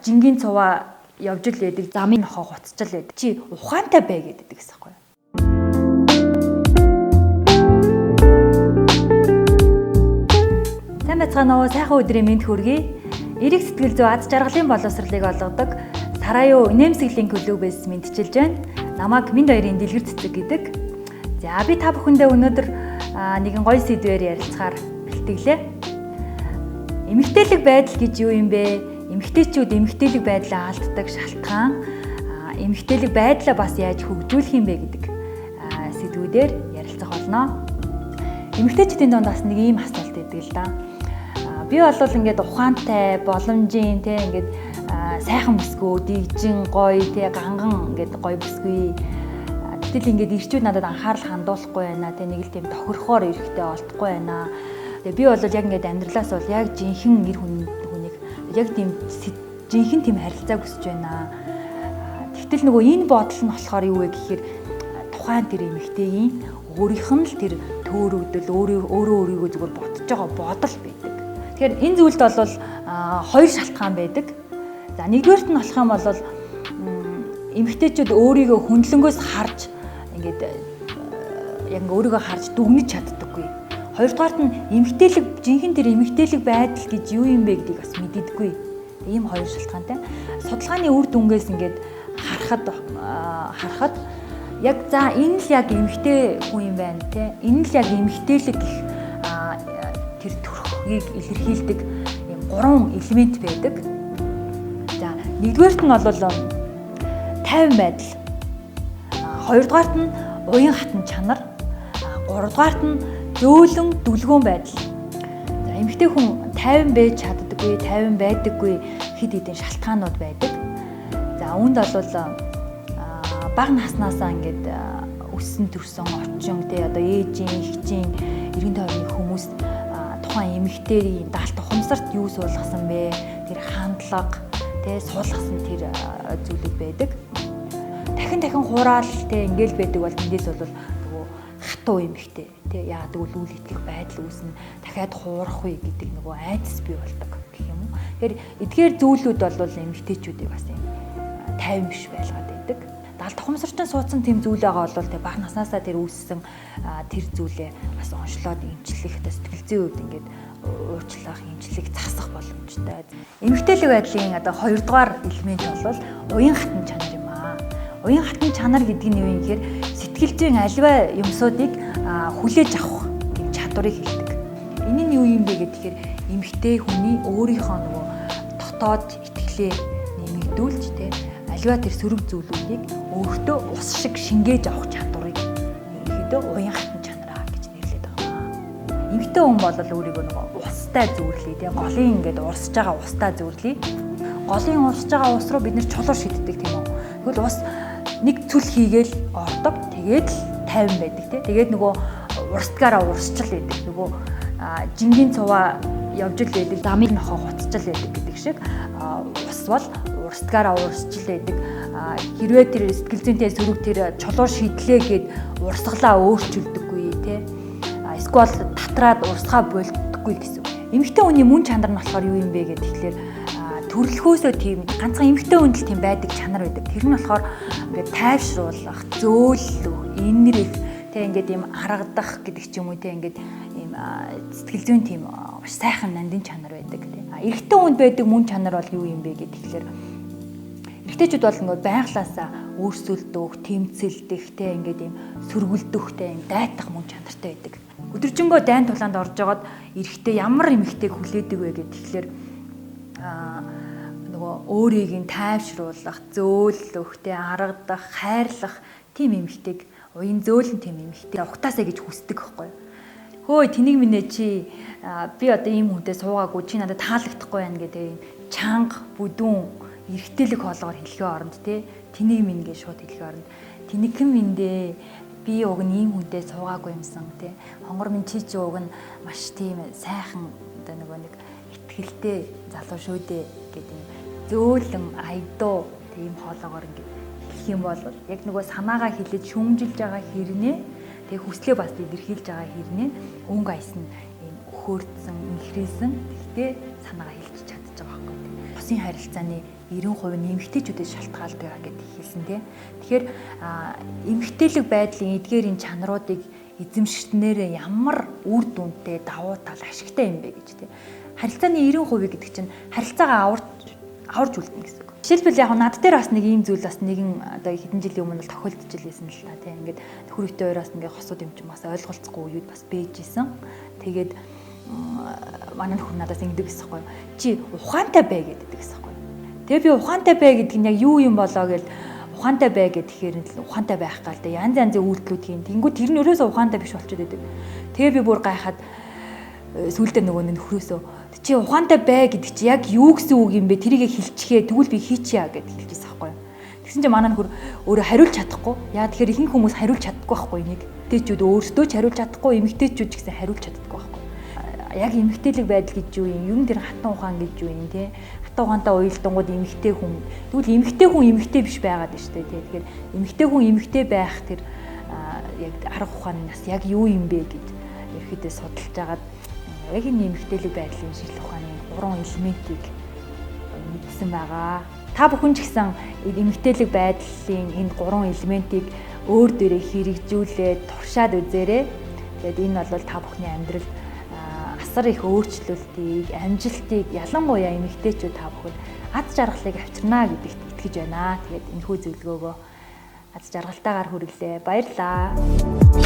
Жингийн цуваа явж л байдаг, замын нохоо гоцчл байдаг. Чи ухаантай бай гэдэг гэсэн юм. Сайн бацгаана уу, сайхан өдрийн мэнд хүргэе. Эрэг сэтгэл зүй аз жаргалын боловсролыг олгодог Сараю инээмсэглэлийн клубээс мэдчилж байна. Намайг Минд хоёрын дэлгэр цэцэг гэдэг. За би та бүхэндээ өнөөдөр нэгэн гоё сэдвээр ярилцахаар бэлтгэлээ. Эмэгтэйлэг байдал гэж юу юм бэ? Эмэгтэйчүүд эмэгтэйлэг байдлаа алддаг шалтгаан, эмэгтэйлэг байдлаа бас яаж хөгжүүлэх юм бэ гэдэг сэдвүүдээр ярилцах болно. Эмэгтэйчүүдийн донд бас нэг ийм асуулт байдаг л да. Би бол ингээд ухаантай, боломжийн ингээд сайхан бүсгүй, дэгжин, гоё, ганган ингээд гоё бүсгүй. Гэтэл ингээд ирчүүд надад анхаарал хандуулахгүй байна. Нэг л тийм тохирохоор ирэхтэй олдохгүй байна. Би бол яг ингээд амьдралаас бол яг жинхэнэ эр хүнийг яг тийм жинхэнэ тийм харилцааг хүсэж байна. Тэгтэл нөгөө энэ бодол нь болохоор юу вэ гэхээр тухайн тэр эмэгтэйгийн өөрийнх нь л тэр төөрөгдөл өөрийгөө зүгээр бодож байгаа бодол байдаг. Тэгэхээр энэ зүйлд бол хоёр шалтгаан байдаг. За нэгдүгээрт нь болох юм бол эмэгтэйчүүд өөрийгөө хөндлөнгөөс харж ингээд яг өөрийгөө харж дүгнэж чаддаггүй. Хоёрдугаарт нь эмэгтэйлэг жинхэнэ тэр эмэгтэйлэг байдал гэж юу юм бэ гэдгийг бас мэддэггүй. Ийм хоёр шалтгаантай. Судалгааны үр дүнгээс ингээд харахад яг за энэ л яг эмэгтэй хүн юм байна те. Энэ л яг эмэгтэйлэг гэх тэр төрхийг илэрхийлдэг ийм гурван элемент байдаг. За нэгдүгээрт нь бол тайван байдал. Хоёрдугаарт нь уян хатан чанар. Гуравдугаарт нь зөөлөн дүлгөөн байдал. За эмэгтэй хүн тайван байж чаддаггүй, тайван байдаггүй хэд хэдэн шалтгаанууд байдаг. За үүнд бол бага наснаасаа ингээд өссөн төрсөн орчин те одоо ээжийн, эхчийн, эргэн тойрны хүмүүс тухайн эмэгтэйгийн даалт ухамсарт юу суулгасан бэ? Тэр хандлага те суулгасан тэр зүйлүүд байдаг. Дахин хураал те ингээл байдаг бол эндээс бол хатуу эмэгтэй тий яагаад гэвэл үйл итгэх байдал үүснэ дахиад хуурах үе гэдэг нөгөө айдас бий болдог гэх юм уу. Тэгэхээр эдгээр зүйлүүд бол эмэгтэйчүүдийг бас юм тайван биш байлгаад байдаг. Даалт ухамсарчин суудсан тэм зүйл байгаа бол тий бага наснаасаа тэр үүссэн тэр зүйлээ бас онцлоод эмчлэх сэтгэл зүйн үед ингээд уучлах, эмчлэх, засах боломжтой. Эмэгтэйлэг байдлын одоо хоёрдугаар элемент бол уян хатан чанар юм аа. Уян хатан чанар гэдэг нь юу юм гэхээр сэтгэл зүйн аливаа юмсуудыг хүлээж авах тийм чадварыг хэлдэг. Энэ нь юу юм бэ гэхээр эмэгтэй хүний өөрийнхөө нөгөө дотоод итгэлээ нэмэгдүүлж те аливаа тэр сөрөг зүйлүүдийг өөртөө ус шиг шингээж авах чадварыг ерөнхийдөө уян хатан чанараа гэж нэрлэдэг байна. Эмэгтэй хүн бол өөрийгөө нөгөө устай зөөрлөе те голын ингээд урсж байгаа устай зөөрлөе. Голын урсж байгаа ус руу бид нэр чулуу шиддэг тийм үү. Тэгвэл ус нэг цүл хийгээл ордог. Тэгээд л тайван байдаг тий. Тэгээд нөгөө урсдгаараа урсчил байдаг. Нөгөө жингийн цуваа явж л байдаг, замын нохоо гоцчил байдаг гэдэг шиг ус бол урсдгаараа урсчил байдаг. Хэрвээ тэр сэтгэл зүйнтэй сөрөг тэр чулуу шидлээ гэд урсгалаа өөрчилдөггүй тий. Эсвэл татраад урсгаа болдоггүй гэсэн. Эмэгтэй хүний мөн чанар нь болохоор юу юм бэ гэхээр төрөлхөөсөө тийм ганцхан эмэгтэй хүндэл тийм байдаг чанар байдаг. Тэр нь болохоор ингээд тайвшруулах, зөөлөх, инэрэх, тэг ингээд ийм харагдах гэдэг ч юм уу тэг ингээд ийм сэтгэл зүйн тийм сайхан нандин чанар байдаг тэг. Эрэгтэй хүнд байдаг мөн чанар бол юу юм бэ гэхээр эрэгтэйчүүд бол ингээд байглаасаа өөрсөлдөх, тэмцэлдэх тэг ингээд ийм сөргөлдөхтэй ийм дайтах мөн чанартай байдаг. Өдөржингөө дайн тулаанд орж жагаад эрэгтэй ямар эмэгтэйг хүлээдэг вэ гэхээр нөгөө өөрийг нь тайвшруулах, зөөлөх, харагдах, хайрлах тийм эмэгтэйг уян зөөлөн тийм эмэгтэй ухтаасаа гэж хүсдэг байхгүй. Хөөе тэнийг минь чи би одоо ийм хүнтэй суугаагүй чи надад таалагдахгүй байна гэдэг юм чанга, бүдүүн, эрэгтэйлэг хоолгоор хэлхээ оронд тий тэнийг минь гэж шууд хэлхээ оронд тэнийхэн минь дээ би уг нь ийм хүнтэй суугаагүй юмсан тий хонгор минь чи уг нь маш тийм сайхан одоо нөгөө нэг итгэлтэй залуу шүү дээ гэдэг юм зөөлөн айдуу тийм хоолоогоор ингэ хэлэх юм бол яг нөгөө санаагаа хэлээд шүмжилж байгаа хэрнээ тэгээ хүслээ бас илэрхийлж байгаа хэрнээ өнгө айс нь ийм өхөөрцөн, инхрээсэн гэхдээ санаагаа хэлж чадчих байгаа байхгүй. Бас улсын харилцааны 90% нь эмэгтэйчүүдэд шалтгаалдаг гэдээ хэлсэн тийм. Тэгэхээр эмэгтэйлэг байдлын эдгээрийн чанаруудыг эзэмшснээр ямар үр дүнтэй давуу тал ашигтай юм бэ гэж тийм. Харилцааны 90% гэдэг чинь харилцаагаа аварж үлдэнэ гэсэн үг. Жишээлбэл яг над дээр бас нэг ийм зүйл бас нэгэн одоо хэдэн жилийн өмнө тохиолдож илсэн л та тийм. Ингээд нөхөртэй ойроос ингээд хосууд юм чинь бас ойлголцохгүй үеуд бас бэж исэн. Тэгээд манай нөхөр надаас ингэдэг гэсэн юм. Чи ухаантай бай гэдэг гэсэн юм. Тэгээ би ухаантай бай гэдэг нь яг юу юм болоо гэж ухаантай бай гэхээр ухаантай байх гал да янз янзын үйлдэлүүд хийн. Тэнгүү тэр нь өрөөсөө ухаантай биш болчиход байдаг. Тэгээ би бүр гайхаад сүүлдээ нөгөө нөхрөөсөө чи ухаантай бай гэдэг чи яг юу гэсэн үг юм бэ? Тэрийг хэлчихээ тэгвэл би хийчихье гэд хэлжсэн байхгүй юу. Тэгсэн чинь манай нөхөр өөрөө хариулж чадахгүй. Яа тэгэхээр ихэнх хүмүүс хариулж чаддаггүй байхгүй нэг. Эмэгтэйчүүд өөрсдөө ч хариулж чадахгүй, эмэгтэйчүүд ч гэсэн хариулж чаддаггүй байхгүй. Яг эмэгтэйлэг байдал гэж юу юм? Юм дээр хатан ухаан гэж юу юм те? Хатан ухаантай уялдангууд эмэгтэй хүн. Тэгвэл эмэгтэй хүн эмэгтэй биш байгаад байна шүү дээ те. Тэгэхээр эмэгтэй хүн эмэгтэй байх тэр яг арга ухаанаас яг юу юм бэ гэж ерөөдөө судалж агаад яг энэ эмэгтэйлэг байдлын шинжилгээ ухааны 3 элементийг мэдсэн байгаа. Та бүхэн ч гэсэн эмэгтэйлэг байдлын энэ 3 элементийг өөр дээрээ хэрэгжүүлээд туршаад үзээрэй. Тэгээд энэ бол та бүхний амьдралд асар их өөрчлөлтийг, амжилтыг ялангуяа эмэгтэйчүүд та бүхэн аз жаргалыг авчирна гэдэгт итгэж байна. Тэгээд энэхүү зөвлөгөөгөө аз жаргалтайгаар хүргэлээ. Баярлалаа.